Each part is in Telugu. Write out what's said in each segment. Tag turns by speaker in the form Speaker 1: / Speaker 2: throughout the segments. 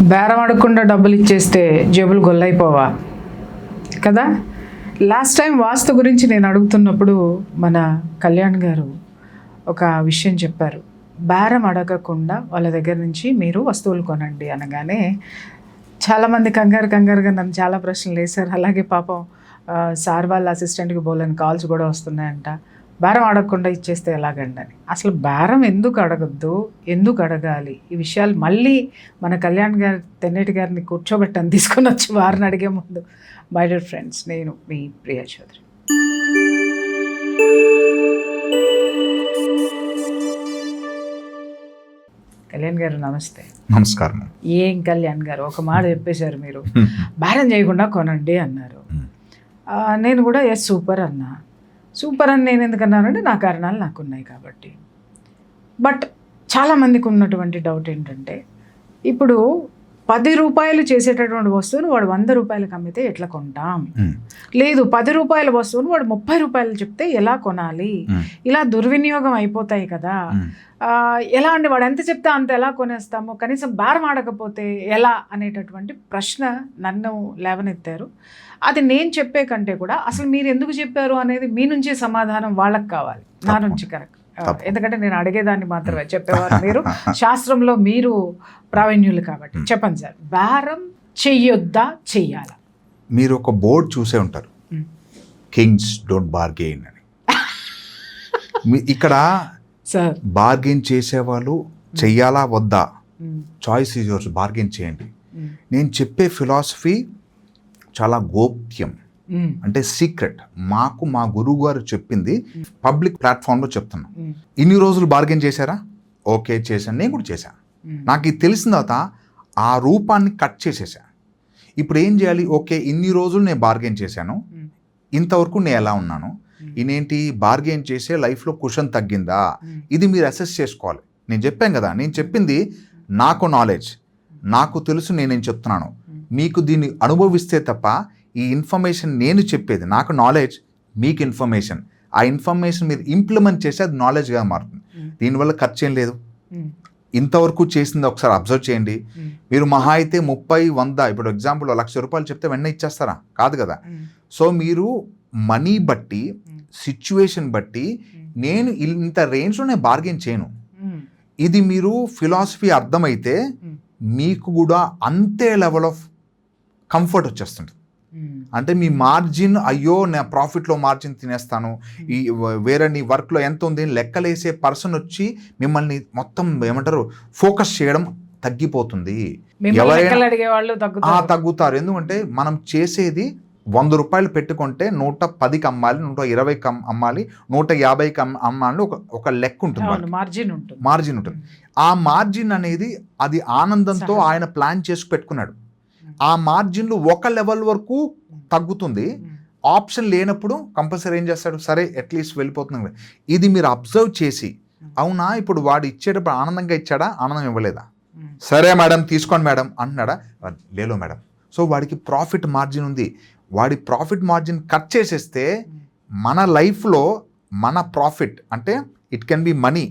Speaker 1: బేరం అడగకుండా డబ్బులు ఇచ్చేస్తే జేబులు గొల్లైపోవా కదా. లాస్ట్ టైం వాస్తు గురించి నేను అడుగుతున్నప్పుడు మన కళ్యాణ్ గారు ఒక విషయం చెప్పారు. బేరం అడగకుండా వాళ్ళ దగ్గర నుంచి మీరు వస్తువులు కొనండి అనగానే చాలామంది కంగారుగా నన్ను చాలా ప్రశ్నలు వేశారు. అలాగే పాపం సార్ వాళ్ళ అసిస్టెంట్కి బోలని కాల్స్ కూడా వస్తున్నాయంట. బేరం అడగకుండా ఇచ్చేస్తే ఎలాగండి అని. అసలు బేరం ఎందుకు అడగద్దు, ఎందుకు అడగాలి, ఈ విషయాలు మళ్ళీ మన కళ్యాణ్ గారు తెన్నేటి గారిని కూర్చోబెట్టని తీసుకొని వచ్చి వారిని అడిగే ముందు, మై డియర్ ఫ్రెండ్స్, నేను మీ ప్రియా చౌదరి. కళ్యాణ్ గారు నమస్తే.
Speaker 2: నమస్కారం.
Speaker 1: ఏం కళ్యాణ్ గారు ఒక మాట చెప్పేశారు, మీరు బేరం చేయకుండా కొనండి అన్నారు. నేను కూడా ఎస్ సూపర్ అన్నా. సూపర్ అని నేను ఎందుకన్నానంటే నా కారణాలు నాకున్నాయి కాబట్టి. బట్ చాలామందికి ఉన్నటువంటి డౌట్ ఏంటంటే, ఇప్పుడు 10 రూపాయలు చేసేటటువంటి వస్తువును వాడు 100 రూపాయలకు అమ్మితే ఎట్లా కొంటాం, లేదు 10 రూపాయల వస్తువును వాడు 30 రూపాయలు చెప్తే ఎలా కొనాలి, ఇలా దుర్వినియోగం అయిపోతాయి కదా. ఎలా అండి, వాడు ఎంత చెప్తే అంత ఎలా కొనేస్తాము, కనీసం బేరం ఆడకపోతే ఎలా అనేటటువంటి ప్రశ్న నన్ను లేవనెత్తారు. అది నేను చెప్పే కంటే కూడా అసలు మీరు ఎందుకు చెప్పారు అనేది మీ నుంచే సమాధానం వాళ్ళకి కావాలి, నా నుంచి కరెక్ట్. ఎందుకంటే నేను అడిగేదాన్ని మాత్రమే చెప్పేవారు మీరు, శాస్త్రంలో మీరు ప్రావీణ్యులు కాబట్టి. చెప్పండి సార్, బేరం చెయ్యొద్దా చెయ్యాలా?
Speaker 2: మీరు ఒక బోర్డు చూసే ఉంటారు, కింగ్స్ డోంట్ బార్గెయిన్ అని. ఇక్కడ
Speaker 1: సార్
Speaker 2: బార్గెయిన్ చేసేవాళ్ళు చెయ్యాలా వద్దా, చాయిస్ ఈజ్ యువర్స్, బార్గెయిన్ చేయండి. నేను చెప్పే ఫిలాసఫీ చాలా గోప్యం, అంటే సీక్రెట్. మాకు మా గురువు గారు చెప్పింది పబ్లిక్ ప్లాట్ఫామ్లో చెప్తున్నాను. ఇన్ని రోజులు బార్గెన్ చేశారా? ఓకే చేశాను, నేను కూడా చేశాను. నాకు ఇది తెలిసిన తర్వాత ఆ రూపాన్ని కట్ చేసేసా. ఇప్పుడు ఏం చేయాలి? ఓకే, ఇన్ని రోజులు నేను బార్గెన్ చేశాను, ఇంతవరకు నేను ఎలా ఉన్నాను, ఇదేంటి బార్గెన్ చేసే లైఫ్లో కుషన్ తగ్గిందా, ఇది మీరు అసెస్ చేసుకోవాలి. నేను చెప్పాను కదా, నేను చెప్పింది నాకు నాలెడ్జ్, నాకు తెలుసు, నేనేం చెప్తున్నాను. మీకు దీన్ని అనుభవిస్తే తప్ప ఈ ఇన్ఫర్మేషన్, నేను చెప్పేది నాకు నాలెడ్జ్, మీకు ఇన్ఫర్మేషన్, ఆ ఇన్ఫర్మేషన్ మీరు ఇంప్లిమెంట్ చేస్తే అది నాలెడ్జ్గా మారుతుంది. దీనివల్ల ఖర్చు ఏం లేదు. ఇంతవరకు చేసింది ఒకసారి అబ్జర్వ్ చేయండి. మీరు మహా అయితే 30, 100, ఇప్పుడు ఎగ్జాంపుల్ 1,00,000 రూపాయలు చెప్తే వెంటనే ఇచ్చేస్తారా? కాదు కదా. సో మీరు మనీ బట్టి, సిచ్యువేషన్ బట్టి, నేను ఇంత రేంజ్లో నేను బార్గెన్ చేయను. ఇది మీరు ఫిలాసఫీ అర్థమైతే మీకు కూడా అంతే లెవెల్ ఆఫ్ కంఫర్ట్ వచ్చేస్తుంది. అంటే మీ మార్జిన్, అయ్యో నా ప్రాఫిట్లో మార్జిన్ తినేస్తాను, ఈ వేరే నీ వర్క్లో ఎంత ఉంది లెక్కలేసే పర్సన్ వచ్చి మిమ్మల్ని మొత్తం ఏమంటారు ఫోకస్ చేయడం తగ్గిపోతుంది. ఎవరైనా తగ్గుతారు. ఎందుకంటే మనం చేసేది 100 రూపాయలు పెట్టుకుంటే 110కి అమ్మాలి, 120కి అమ్మాలి, 150కి అమ్మాలి, ఒక లెక్క ఉంటుంది, మార్జిన్ ఉంటుంది. ఆ మార్జిన్ అనేది అది ఆనందంతో ఆయన ప్లాన్ చేసి పెట్టుకున్నాడు. ఆ మార్జిన్లు ఒక లెవెల్ వరకు తగ్గుతుంది. ఆప్షన్ లేనప్పుడు కంపల్సరీ ఏం చేస్తాడు, సరే అట్లీస్ట్ వెళ్ళిపోతుంది. ఇది మీరు అబ్జర్వ్ చేసి, అవునా ఇప్పుడు వాడు ఇచ్చేటప్పుడు ఆనందంగా ఇచ్చాడా, ఆనందం ఇవ్వలేదా, సరే మేడం తీసుకోండి మేడం అంటున్నాడా, లేలో మేడం. సో వాడికి ప్రాఫిట్ మార్జిన్ ఉంది. వాడి ప్రాఫిట్ మార్జిన్ కట్ చేసేస్తే మన లైఫ్లో మన ప్రాఫిట్, అంటే ఇట్ కెన్ బి మనీ,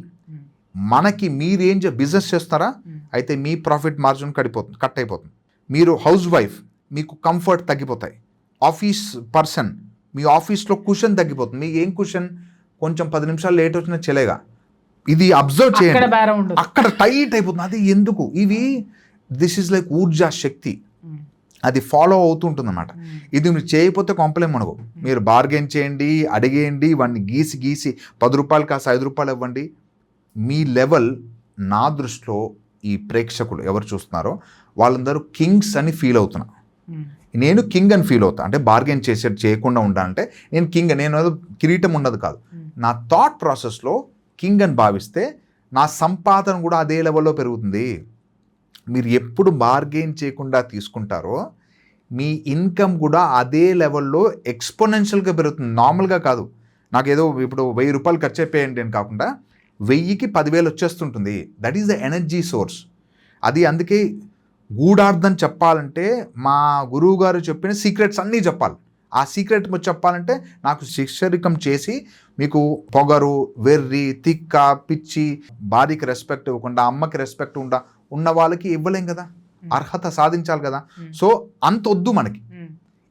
Speaker 2: మనకి మీరేం బిజినెస్ చేస్తారా అయితే మీ ప్రాఫిట్ మార్జిన్ కట్ అయిపోతుంది. మీరు హౌస్ వైఫ్, మీకు కంఫర్ట్ తగ్గిపోతాయి. ఆఫీస్ పర్సన్, మీ ఆఫీస్లో కుషన్ తగ్గిపోతుంది. మీకు ఏం కుషన్, కొంచెం 10 నిమిషాలు లేట్ వచ్చినా చెలేగా. ఇది అబ్జర్వ్ చేయండి, అక్కడ టైట్ అయిపోతుంది. అది ఎందుకు? ఇవి దిస్ ఈజ్ లైక్ ఊర్జా శక్తి, అది ఫాలో అవుతుంటుంది అన్నమాట. ఇది మీరు చేయకపోతే కొంపలేం మనకు. మీరు బార్గెన్ చేయండి, అడిగేయండి, వాడిని గీసి 10 రూపాయలు కాస్త 5 రూపాయలు ఇవ్వండి. మీ లెవెల్, నా దృష్టిలో ఈ ప్రేక్షకులు ఎవరు చూస్తున్నారో వాళ్ళందరూ కింగ్స్ అని ఫీల్ అవుతున్నా. నేను కింగ్ అని ఫీల్ అవుతా. అంటే బార్గెన్ చేయకుండా ఉండాలంటే నేను కింగ్, నేను కిరీటం ఉన్నది కాదు. నా థాట్ ప్రాసెస్లో కింగ్ అని భావిస్తే నా సంపాదన కూడా అదే లెవెల్లో పెరుగుతుంది. మీరు ఎప్పుడు బార్గెన్ చేయకుండా తీసుకుంటారో మీ ఇన్కమ్ కూడా అదే లెవెల్లో ఎక్స్పోనెన్షియల్గా పెరుగుతుంది. నార్మల్గా కాదు, నాకు ఏదో ఇప్పుడు 1000 రూపాయలు ఖర్చు అయిపోయాయండి అని కాకుండా 1000కి 10,000 వచ్చేస్తుంటుంది. That is the energy source. అది అందుకే గూఢార్థం చెప్పాలంటే మా గురువు గారు చెప్పిన సీక్రెట్స్ అన్నీ చెప్పాలి. ఆ సీక్రెట్ చెప్పాలంటే నాకు శిక్షరికం చేసి మీకు పొగరు, వెర్రి, తిక్క, పిచ్చి, భార్యకి రెస్పెక్ట్ ఇవ్వకుండా, అమ్మకి రెస్పెక్ట్ ఉన్న వాళ్ళకి ఇవ్వలేం కదా. అర్హత సాధించాలి కదా. సో అంత వద్దు మనకి.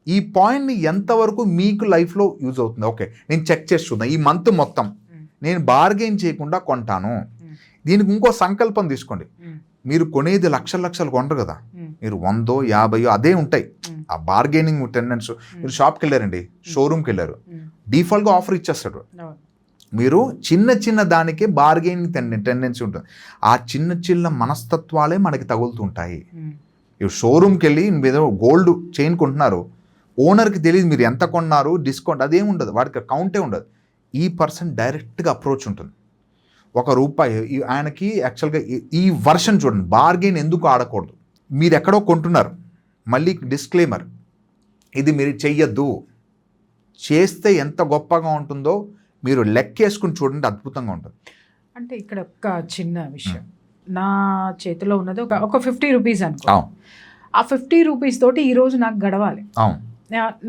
Speaker 2: ఈ పాయింట్ని ఎంతవరకు మీకు లైఫ్లో యూజ్ అవుతుంది? ఓకే, నేను చెక్ చేసి చూద్దాం. ఈ మంత్ మొత్తం నేను బార్గెయిన్ చేయకుండా కొంటాను. దీనికి ఇంకో సంకల్పం తీసుకోండి. మీరు కొనేది లక్షలు కొనరు కదా, మీరు 100, 50 అదే ఉంటాయి. ఆ బార్గెనింగ్ టెండెన్స్. మీరు షాప్కి వెళ్ళారండి, షోరూమ్కి వెళ్ళారు, డిఫాల్ట్గా ఆఫర్ ఇచ్చేస్తాడు. మీరు చిన్న దానికే బార్గెనింగ్ టెండెన్సీ ఉంటుంది. ఆ చిన్న మనస్తత్వాలే మనకి తగులుతుంటాయి. ఇప్పుడు షోరూమ్కి వెళ్ళి మీరు గోల్డ్ చైన్ కొంటున్నారు, ఓనర్కి తెలియదు మీరు ఎంత కొన్నారు, డిస్కౌంట్ అదేం ఉండదు, వాడికి కౌంటే ఉండదు. ఈ పర్సన్ డైరెక్ట్గా అప్రోచ్ ఉంటుంది. ₹1 ఆయనకి యాక్చువల్గా ఈ వర్షన్ చూడండి, బార్గెయిన్ ఎందుకు ఆడకూడదు. మీరు ఎక్కడో కొంటున్నారు, మళ్ళీ డిస్క్లైమర్, ఇది మీరు చెయ్యొద్దు. చేస్తే ఎంత గొప్పగా ఉంటుందో మీరు లెక్కేసుకుని చూడండి, అద్భుతంగా ఉంటుంది.
Speaker 1: అంటే ఇక్కడ ఒక చిన్న విషయం, నా చేతిలో ఉన్నది ఒక ₹50 అనుకో. ఆ ₹50 తోటి ఈరోజు నాకు గడవాలి.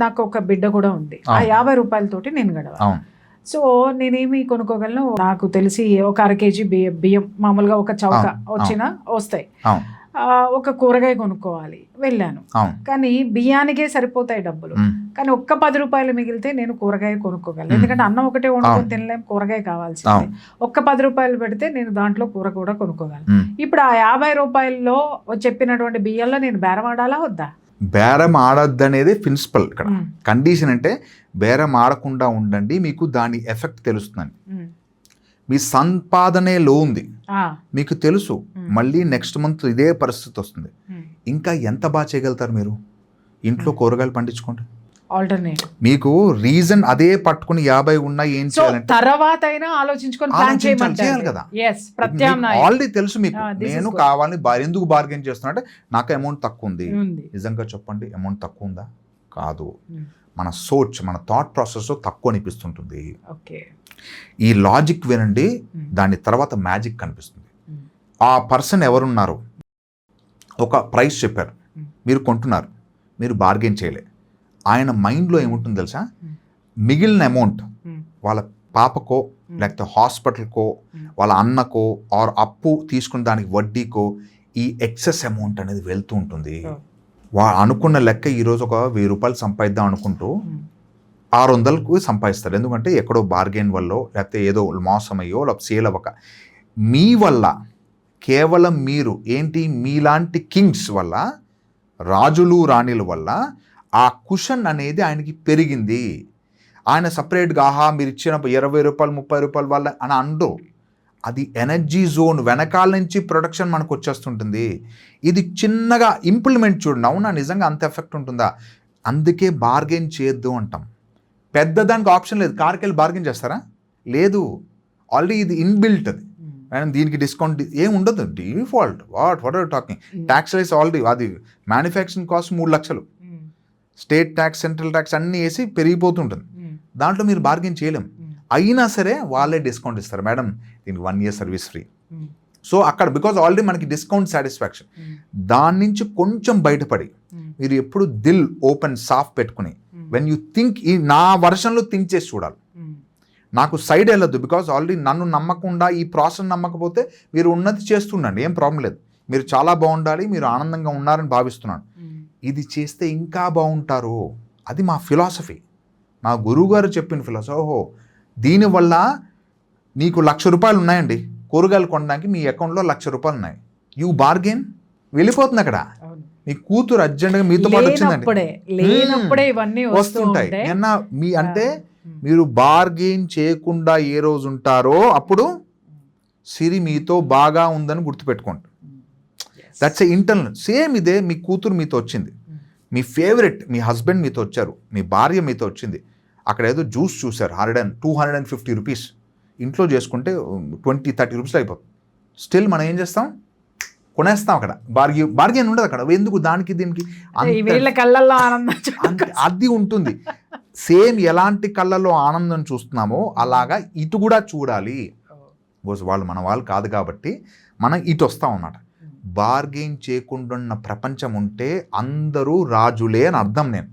Speaker 1: నాకు ఒక బిడ్డ కూడా ఉంది, ఆ ₹50 తోటి నేను గడవాలి. సో నేనేమి కొనుక్కోగలను? నాకు తెలిసి ఒక అర కేజీ బియ్యం మామూలుగా ఒక చౌక వస్తాయి. ఒక కూరగాయ కొనుక్కోవాలి, వెళ్ళాను, కానీ బియ్యానికే సరిపోతాయి డబ్బులు. కానీ ఒక్క ₹10 మిగిలితే నేను కూరగాయ కొనుక్కోగలను. ఎందుకంటే అన్నం ఒకటే వండుకొని తినలేం, కూరగాయ కావాల్సిందే. ఒక్క ₹10 పెడితే నేను దాంట్లో కూర కూడా కొనుక్కోగలను. ఇప్పుడు ఆ ₹50లో చెప్పినటువంటి బియ్యంలో నేను బేరం ఆడాలా వద్దా?
Speaker 2: బేరం ఆడద్దు అనేది ప్రిన్సిపల్. ఇక్కడ కండిషన్ అంటే బేరం ఆడకుండా ఉండండి, మీకు దాని ఎఫెక్ట్ తెలుస్తుందండి. మీ సంపాదనే లో ఉంది, మీకు తెలుసు, మళ్ళీ నెక్స్ట్ మంత్ ఇదే పరిస్థితి వస్తుంది. ఇంకా ఎంత బాగా చేయగలుగుతారు మీరు? ఇంట్లో కూరగాయలు పండించుకోండి.
Speaker 1: ఆల్టర్నేట్
Speaker 2: మీకు రీజన్ అదే పట్టుకుని 50 ఉన్నా ఏం చేయాలంటే
Speaker 1: తర్వాత అయినా ఆలోచించుకొని
Speaker 2: చేయాలి కదా. ఆల్రెడీ తెలుసు మీకు, నేను కావాలని ఎందుకు బార్గెన్ చేస్తున్నా అంటే నాకు అమౌంట్ తక్కువ ఉంది. నిజంగా చెప్పండి, అమౌంట్ తక్కువ ఉందా? కాదు, మన సోచ్, మన థాట్ ప్రాసెస్ తక్కువ అనిపిస్తుంటుంది. ఈ లాజిక్ వినండి, దాని తర్వాత మ్యాజిక్ కనిపిస్తుంది. ఆ పర్సన్ ఎవరున్నారు, ఒక ప్రైస్ చెప్పారు, మీరు కొంటున్నారు, మీరు బార్గెన్ చేయలే. ఆయన మైండ్లో ఏముంటుంది తెలుసా? మిగిలిన అమౌంట్ వాళ్ళ పాపకో, లేకపోతే హాస్పిటల్కో, వాళ్ళ అన్నకో, ఆర్ అప్పు తీసుకున్న దానికి వడ్డీకో ఈ ఎక్సెస్ అమౌంట్ అనేది వెళ్తూ ఉంటుంది. అనుకున్న లెక్క ఈరోజు ఒక ₹1000 సంపాదిద్దాం అనుకుంటూ 600కు సంపాదిస్తారు. ఎందుకంటే ఎక్కడో బార్గెన్ వల్ల, లేకపోతే ఏదో మోసమయ్యో, లేకపోతే సేల్ అవ్వక. మీ వల్ల, కేవలం మీరు ఏంటి, మీలాంటి కింగ్స్ వల్ల, రాజులు రాణిల వల్ల ఆ కుషన్ అనేది ఆయనకి పెరిగింది. ఆయన సపరేట్గా మీరు ఇచ్చిన ₹20, ₹30 వల్ల అని అండో, అది ఎనర్జీ జోన్ వెనకాల నుంచి ప్రొడక్షన్ మనకు వచ్చేస్తుంటుంది. ఇది చిన్నగా ఇంప్లిమెంట్ చూడండి, అవునా నిజంగా అంత ఎఫెక్ట్ ఉంటుందా? అందుకే బార్గెన్ చేయొద్దు అంటాం. పెద్దదానికి ఆప్షన్ లేదు. కార్కి వెళ్ళి బార్గెన్ చేస్తారా? లేదు, ఆల్రెడీ ఇది ఇన్బిల్ట్. అది అండ్ దీనికి డిస్కౌంట్ ఏం ఉండదు, default. What are talking? Tax rise already, అది మ్యానుఫ్యాక్చరింగ్ కాస్ట్ 3 లక్షలు, స్టేట్ ట్యాక్స్, సెంట్రల్ ట్యాక్స్ అన్నీ వేసి పెరిగిపోతుంటుంది. దాంట్లో మీరు బార్గెన్ చేయలేం. అయినా సరే వాళ్ళే డిస్కౌంట్ ఇస్తారు, మేడం దీనికి 1 year సర్వీస్ ఫ్రీ. సో అక్కడ బికాజ్ ఆల్రెడీ మనకి డిస్కౌంట్ సాటిస్ఫాక్షన్. దాని నుంచి కొంచెం బయటపడి మీరు ఎప్పుడు దిల్ ఓపెన్ సాఫ్ట్ పెట్టుకుని, వెన్ యూ థింక్, ఈ నా వర్షన్లో థింక్ చేసి చూడాలి. నాకు సైడ్ వెళ్ళొద్దు, బికాజ్ ఆల్రెడీ నన్ను నమ్మకుండా, ఈ ప్రాసెస్ నమ్మకపోతే మీరు ఉన్నది చేస్తుండండి, ఏం ప్రాబ్లం లేదు. మీరు చాలా బాగుండాలి, మీరు ఆనందంగా ఉన్నారని భావిస్తున్నాను. ఇది చేస్తే ఇంకా బాగుంటారు. అది మా ఫిలాసఫీ, మా గురువుగారు చెప్పిన ఫిలాసఫీ. ఓహో, దీనివల్ల నీకు ₹1,00,000 ఉన్నాయండి, కూరగాయలు కొనడానికి మీ అకౌంట్లో ₹1,00,000 ఉన్నాయి. యూ బార్గెన్, వెళ్ళిపోతుంది అక్కడ. మీ కూతురు అర్జెంట్గా మీతో పాటు వచ్చిందండి, వస్తుంటాయి. మీ అంటే మీరు బార్గెన్ చేయకుండా ఏ రోజు ఉంటారో అప్పుడు సిరి మీతో బాగా ఉందని గుర్తుపెట్టుకోండి. That's a internal. సేమ్ ఇదే, మీ కూతురు మీతో వచ్చింది, మీ ఫేవరెట్, మీ హస్బెండ్ మీతో వచ్చారు, మీ భార్య మీతో వచ్చింది. అక్కడ ఏదో జ్యూస్ చూసారు, ₹250. ఇంట్లో చేసుకుంటే ₹20-30 అయిపోతుంది. స్టిల్ మనం ఏం చేస్తాం, కొనేస్తాం. అక్కడ బార్గెన్ ఉండదు. అక్కడ ఎందుకు, దానికి దీనికి అది ఉంటుంది. సేమ్ ఎలాంటి కళ్ళల్లో ఆనందం చూస్తున్నామో అలాగా ఇటు కూడా చూడాలి. వాళ్ళు మన వాళ్ళు కాదు కాబట్టి మనం ఇటు వస్తాం అన్నమాట. బార్గెయిన్ చేయకుండా ఉన్న ప్రపంచం ఉంటే అందరూ రాజులే అని అర్థం. నేను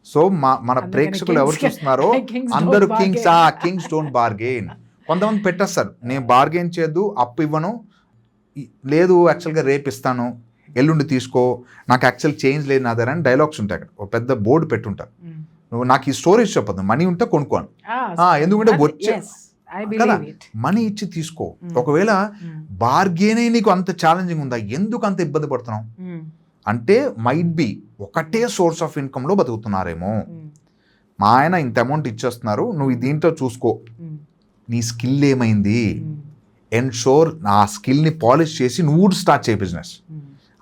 Speaker 2: సో మన ప్రేక్షకులు ఎవరు చూస్తున్నారో అందరూ కింగ్స్ డోంట్ బార్గెయిన్. కొంతమంది పెట్టేస్తారు, నేను బార్గెయిన్ చేయొద్దు, అప్పు ఇవ్వను, లేదు యాక్చువల్గా రేపు ఇస్తాను, ఎల్లుండి తీసుకో, నాకు యాక్చువల్ చేంజ్ లేదు నా దగ్గర అని డైలాగ్స్ ఉంటాయి అక్కడ, ఒక పెద్ద బోర్డు పెట్టుంటారు. నువ్వు నాకు ఈ స్టోరీస్ చెప్పదు, మనీ ఉంటే కొనుక్కోను, ఎందుకంటే వచ్చే కదా మనీ ఇచ్చి తీసుకో. ఒకవేళ బార్గెనే నీకు అంత ఛాలెంజింగ్ ఉందా, ఎందుకు అంత ఇబ్బంది పడుతున్నావు అంటే మైట్ బి ఒకటే సోర్స్ ఆఫ్ ఇన్కమ్లో బతుకుతున్నారేమో. మా ఆయన ఇంత అమౌంట్ ఇచ్చేస్తున్నారు, నువ్వు దీంట్లో చూసుకో, నీ స్కిల్ ఏమైంది, ఎన్షోర్ ఆ స్కిల్ని పాలిష్ చేసి నువ్వు స్టార్ట్ చేయ బిజినెస్.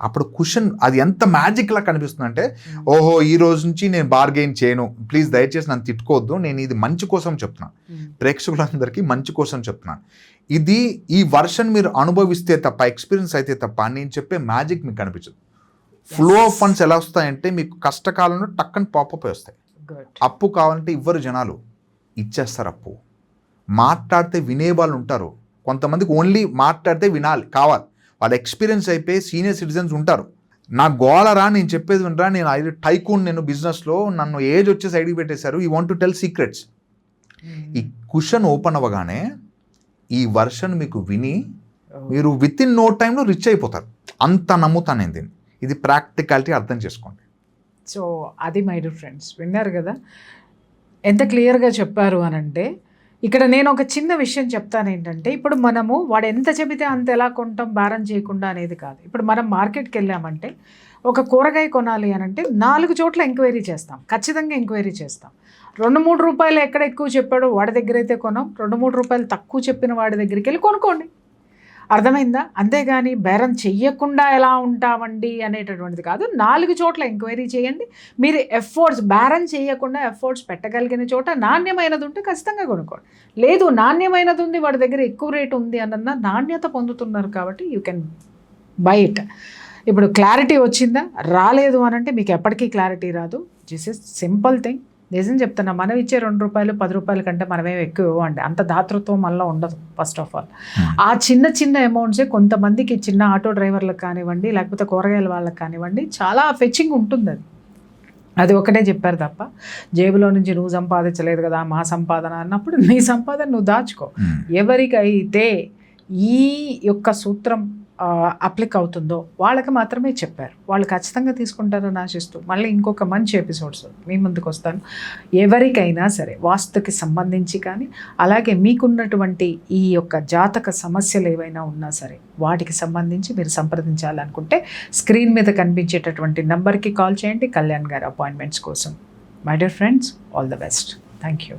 Speaker 2: అప్పుడు క్వశ్చన్ అది ఎంత మ్యాజిక్లా కనిపిస్తుంది అంటే, ఓహో ఈ రోజు నుంచి నేను బార్గెయిన్ చేయను, ప్లీజ్ దయచేసి నన్ను తిట్టుకోవద్దు, నేను ఇది మంచి కోసం చెప్తున్నాను, ప్రేక్షకులందరికీ మంచి కోసం చెప్తున్నాను. ఇది ఈ వర్షన్ మీరు అనుభవిస్తే తప్ప, ఎక్స్పీరియన్స్ అయితే తప్ప నేను చెప్పే మ్యాజిక్ మీకు కనిపించదు. ఫ్లో ఆఫ్ ఫండ్స్ ఎలా వస్తాయంటే మీకు కష్టకాలంలో టక్కని పాపప్ వస్తాయి. అప్పు కావాలంటే ఇవ్వరు జనాలు, ఇచ్చేస్తారు అప్పు. మాట్లాడితే వినే వాళ్ళు ఉంటారు, కొంతమందికి ఓన్లీ మాట్లాడితే వినాలి కావాలి, వాళ్ళ ఎక్స్పీరియన్స్ అయిపోయి సీనియర్ సిటిజన్స్ ఉంటారు. నా గోళరా నేను చెప్పేది వినరా, నేను టైకూన్, నేను బిజినెస్లో నన్ను ఏజ్ వచ్చే సైడ్కి పెట్టేశారు, ఈ వాంట్ టు టెల్ సీక్రెట్స్. ఈ క్వశ్చన్ ఓపెన్ అవ్వగానే ఈ వర్షన్ మీకు విని మీరు విత్ ఇన్ నో టైంలో రిచ్ అయిపోతారు. అంత నమ్ముతాను నేను దీన్ని. ఇది ప్రాక్టికాలిటీ అర్థం చేసుకోండి.
Speaker 1: సో అది మై డియర్ ఫ్రెండ్స్, విన్నారు కదా ఎంత క్లియర్గా చెప్పారు అని అంటే. ఇక్కడ నేను ఒక చిన్న విషయం చెప్తాను ఏంటంటే, ఇప్పుడు మనము వాడు ఎంత చెబితే అంత ఎలా కొంటాం బేరం చేయకుండా అనేది కాదు. ఇప్పుడు మనం మార్కెట్కి వెళ్ళామంటే ఒక కూరగాయ కొనాలి అని అంటే 4 చోట్ల ఎంక్వైరీ చేస్తాం, ఖచ్చితంగా ఎంక్వైరీ చేస్తాం. 2-3 రూపాయలు ఎక్కడ ఎక్కువ చెప్పాడో వాడి దగ్గర అయితే కొనం, 2-3 రూపాయలు తక్కువ చెప్పిన వాడి దగ్గరికి వెళ్ళి కొనుక్కోండి. అర్థమైందా? అంతేగాని బేరం చెయ్యకుండా ఎలా ఉంటామండి అనేటటువంటిది కాదు. 4 చోట్ల ఎంక్వైరీ చేయండి. మీరు ఎఫర్ట్స్ బేరం చేయకుండా ఎఫర్ట్స్ పెట్టగలిగిన చోట నాణ్యమైనది ఉంటే ఖచ్చితంగా కొనుక్కోండి. లేదు నాణ్యమైనది ఉంది, వాడి దగ్గర ఎక్కువ రేటు ఉంది అన్న నాణ్యత పొందుతున్నారు కాబట్టి యూ కెన్ బై ఇట్. ఇప్పుడు క్లారిటీ వచ్చిందా? రాలేదు అని అంటే మీకు ఎప్పటికీ క్లారిటీ రాదు. This is simple thing. నిజం చెప్తున్నా, మనం ఇచ్చే 2 రూపాయలు 10 రూపాయల కంటే మనమేం ఎక్కువ ఇవ్వండి, అంత దాతృత్వం మనలో ఉండదు. ఫస్ట్ ఆఫ్ ఆల్ ఆ చిన్న చిన్న అమౌంట్సే కొంతమందికి, చిన్న ఆటో డ్రైవర్లకు కానివ్వండి, లేకపోతే కూరగాయల వాళ్ళకి కానివ్వండి, చాలా ఫెచ్చింగ్ ఉంటుంది. అది ఒకటే చెప్పారు తప్ప జేబులో నుంచి నువ్వు సంపాదించలేదు కదా మా సంపాదన అన్నప్పుడు నీ సంపాదన నువ్వు దాచుకో. ఎవరికైతే ఈ యొక్క సూత్రం అప్లిక్ అవుతుందో వాళ్ళకి మాత్రమే చెప్పారు, వాళ్ళు ఖచ్చితంగా తీసుకుంటారని ఆశిస్తూ మళ్ళీ ఇంకొక మంచి ఎపిసోడ్స్ మీ ముందుకు వస్తాను. ఎవరికైనా సరే వాస్తుకి సంబంధించి కానీ, అలాగే మీకున్నటువంటి ఈ యొక్క జాతక సమస్యలు ఏవైనా ఉన్నా సరే వాటికి సంబంధించి మీరు సంప్రదించాలనుకుంటే స్క్రీన్ మీద కనిపించేటటువంటి నెంబర్కి కాల్ చేయండి కళ్యాణ్ గారి అపాయింట్మెంట్స్ కోసం. My dear friends, all the best. Thank you.